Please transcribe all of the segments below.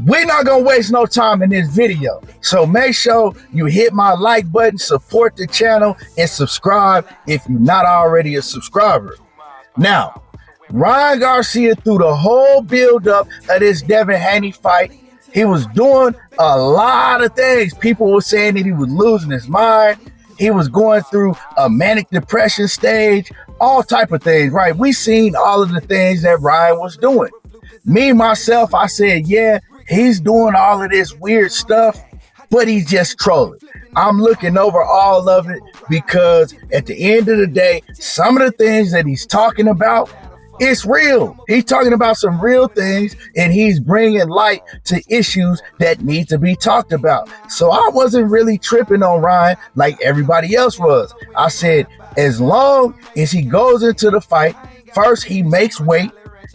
We're not gonna waste no time in this video. So make sure you hit my like button, support the channel, and subscribe if you're not already a subscriber. Now, Ryan Garcia, through the whole buildup of this Devin Haney fight, he was doing a lot of things. People were saying that he was losing his mind. He was going through a manic depression stage, all type of things, right? We seen all of the things that Ryan was doing. Me, myself, I said, yeah, he's doing all of this weird stuff, but he's just trolling. I'm looking over all of it because at the end of the day, some of the things that he's talking about, it's real. He's talking about some real things, and he's bringing light to issues that need to be talked about. So I wasn't really tripping on Ryan like everybody else was. I said, as long as he goes into the fight, first he makes weight,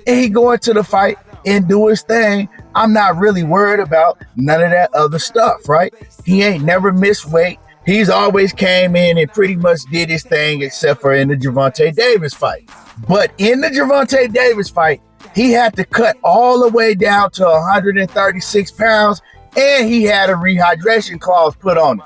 and he go into the fight and do his thing, I'm not really worried about none of that other stuff, right? He ain't never missed weight. He's always came in and pretty much did his thing, except for in the Gervonta Davis fight. But in the Gervonta Davis fight, he had to cut all the way down to 136 pounds, and he had a rehydration clause put on it.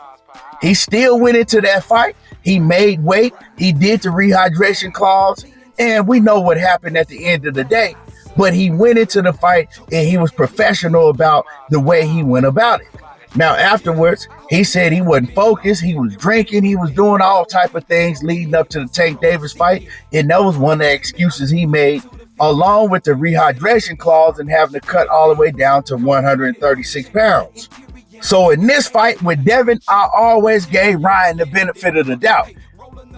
He still went into that fight. He made weight. He did the rehydration clause, and we know what happened at the end of the day. But he went into the fight, and he was professional about the way he went about it. Now, afterwards, he said he wasn't focused. He was drinking. He was doing all type of things leading up to the Tank Davis fight. And that was one of the excuses he made, along with the rehydration clause and having to cut all the way down to 136 pounds. So in this fight with Devin, I always gave Ryan the benefit of the doubt.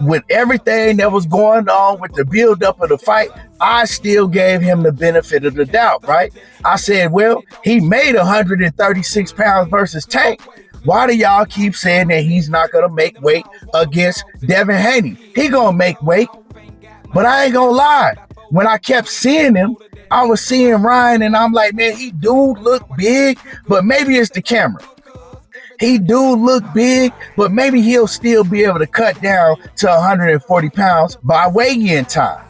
With everything that was going on with the buildup of the fight, I still gave him the benefit of the doubt, right? I said, well, he made 136 pounds versus Tank. Why do y'all keep saying that he's not going to make weight against Devin Haney? He going to make weight, but I ain't going to lie. When I kept seeing him, I was seeing Ryan, and I'm like, man, he do look big, but maybe it's the camera. He do look big, but maybe he'll still be able to cut down to 140 pounds by weigh-in time.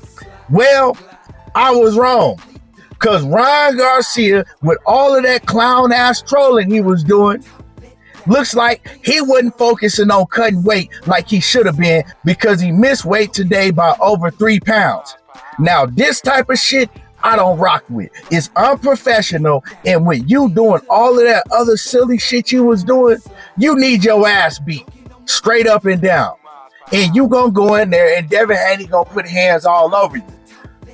Well, I was wrong, because Ryan Garcia, with all of that clown-ass trolling he was doing, looks like he wasn't focusing on cutting weight like he should have been, because he missed weight today by over 3 pounds. Now, this type of shit, I don't rock with. It's unprofessional, and with you doing all of that other silly shit you was doing, you need your ass beat straight up and down. And you gonna go in there, and Devin Haney gonna put hands all over you.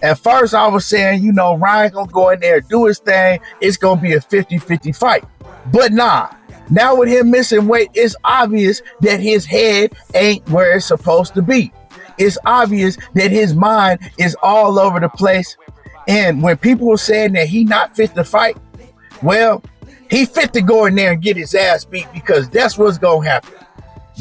At first, I was saying, you know, Ryan gonna go in there, do his thing. It's gonna be a 50-50 fight. But nah. Now with him missing weight, it's obvious that his head ain't where it's supposed to be. It's obvious that his mind is all over the place. And when people were saying that he not fit to fight, well, he fit to go in there and get his ass beat, because that's what's going to happen.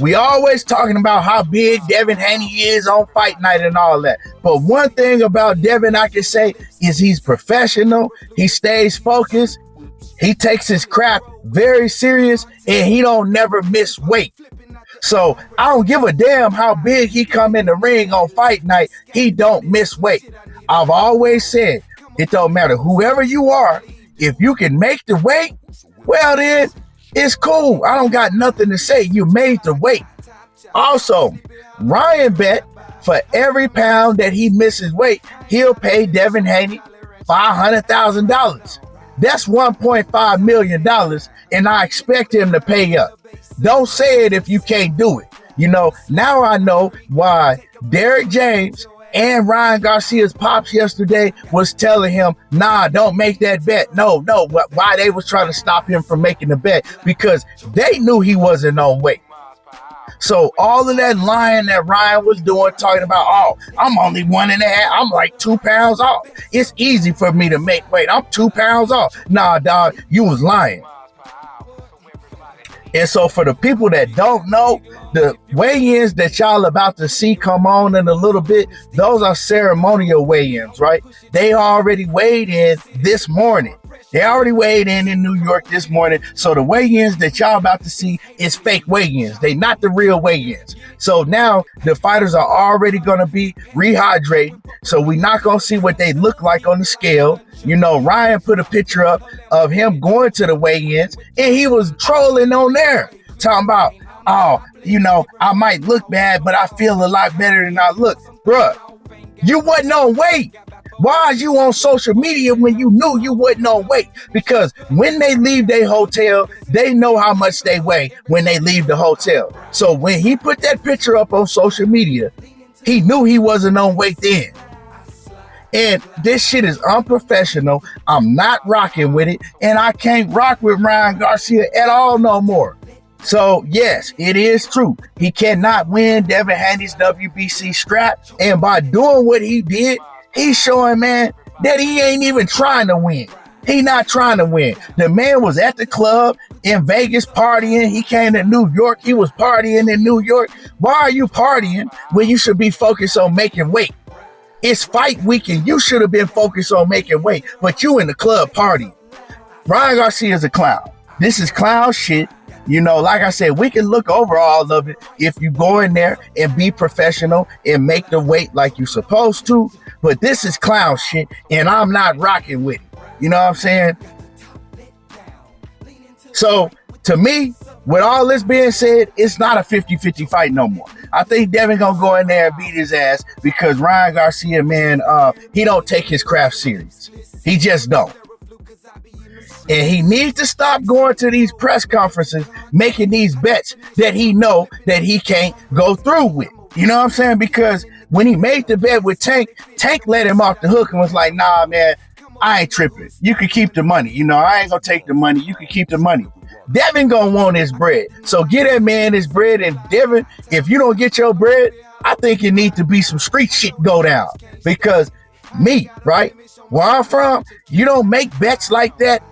We always talking about how big Devin Haney is on fight night and all that. But one thing about Devin I can say is he's professional. He stays focused. He takes his crap very serious, and he don't never miss weight. So I don't give a damn how big he come in the ring on fight night. He don't miss weight. I've always said, it don't matter whoever you are, if you can make the weight, well then, it's cool. I don't got nothing to say. You made the weight. Also, Ryan bet for every pound that he misses weight, he'll pay Devin Haney $500,000. That's $1.5 million, and I expect him to pay up. Don't say it if you can't do it. You know, now I know why Derrick James and Ryan Garcia's pops yesterday was telling him, nah, don't make that bet. No. Why they was trying to stop him from making the bet? Because they knew he wasn't on weight. So all of that lying that Ryan was doing, talking about, oh, I'm only 1.5, I'm like 2 pounds off. It's easy for me to make weight. I'm 2 pounds off. Nah, dog, you was lying. And so for the people that don't know, the weigh-ins that y'all about to see come on in a little bit, those are ceremonial weigh-ins, right? They already weighed in this morning. They already weighed in New York this morning. So the weigh-ins that y'all about to see is fake weigh-ins. They not the real weigh-ins. So now the fighters are already going to be rehydrating. So we not going to see what they look like on the scale. You know, Ryan put a picture up of him going to the weigh-ins, and he was trolling on there, talking about, oh, you know, I might look bad, but I feel a lot better than I look. Bruh, you wasn't on weight. Why are you on social media when you knew you wasn't on weight? Because when they leave their hotel, they know how much they weigh when they leave the hotel. So when he put that picture up on social media, he knew he wasn't on weight then. And this shit is unprofessional. I'm not rocking with it. And I can't rock with Ryan Garcia at all no more. So, yes, it is true. He cannot win Devin Haney's WBC strap. And by doing what he did, he's showing, man, that he ain't even trying to win. He not trying to win. The man was at the club in Vegas partying. He came to New York. He was partying in New York. Why are you partying when you should be focused on making weight? It's fight weekend. You should have been focused on making weight, but you in the club partying. Ryan Garcia is a clown. This is clown shit. You know, like I said, we can look over all of it if you go in there and be professional and make the weight like you're supposed to. But this is clown shit, and I'm not rocking with it. You know what I'm saying? So, to me, with all this being said, it's not a 50-50 fight no more. I think Devin gonna go in there and beat his ass because Ryan Garcia, man, he don't take his craft serious. He just don't. And he needs to stop going to these press conferences, making these bets that he know that he can't go through with. You know what I'm saying? Because when he made the bet with Tank, Tank let him off the hook and was like, nah, man, I ain't tripping. You can keep the money. You know, I ain't gonna take the money. You can keep the money. Devin gonna want his bread. So get that man his bread. And Devin, if you don't get your bread, I think it needs to be some street shit go down. Because me, right, where I'm from, you don't make bets like that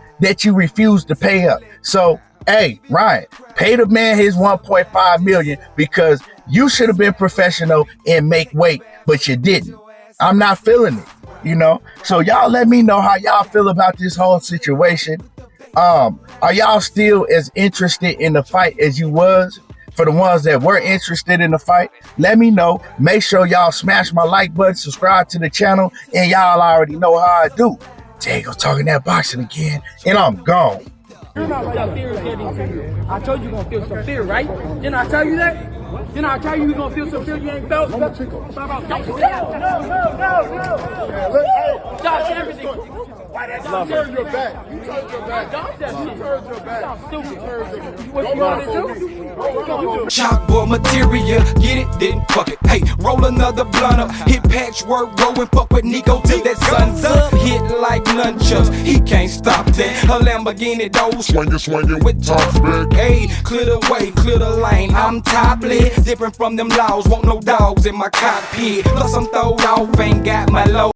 you refuse to pay up. So, hey, Ryan, pay the man his $1.5 million because you should have been professional and make weight, but you didn't. I'm not feeling it, you know? So y'all let me know how y'all feel about this whole situation. Are y'all still as interested in the fight as you was? For the ones that were interested in the fight, let me know. Make sure y'all smash my like button, subscribe to the channel, and y'all already know how I do. Diego talking that boxing again, and I'm gone. You're not like fear is getting to you. I told you you're gonna feel some fear, right? Didn't I tell you that? Didn't I tell you you're gonna feel some fear you ain't felt? No. Stop everything. You turned your back. You turned your back. You turned your back. Stupid. What you gonna do? What you gonna do? Chalkboard material, get it, then fuck it. Hey, roll another blunt up. Hit patchwork, roll and fuck with Nico till that sun's up. Hit like nunchucks, he can't stop that. A Lamborghini door swinging with top spec. Hey, clear the way, clear the lane. I'm topless, different from them laws. Want no dogs in my cockpit. Plus I'm throwed off, ain't got my low.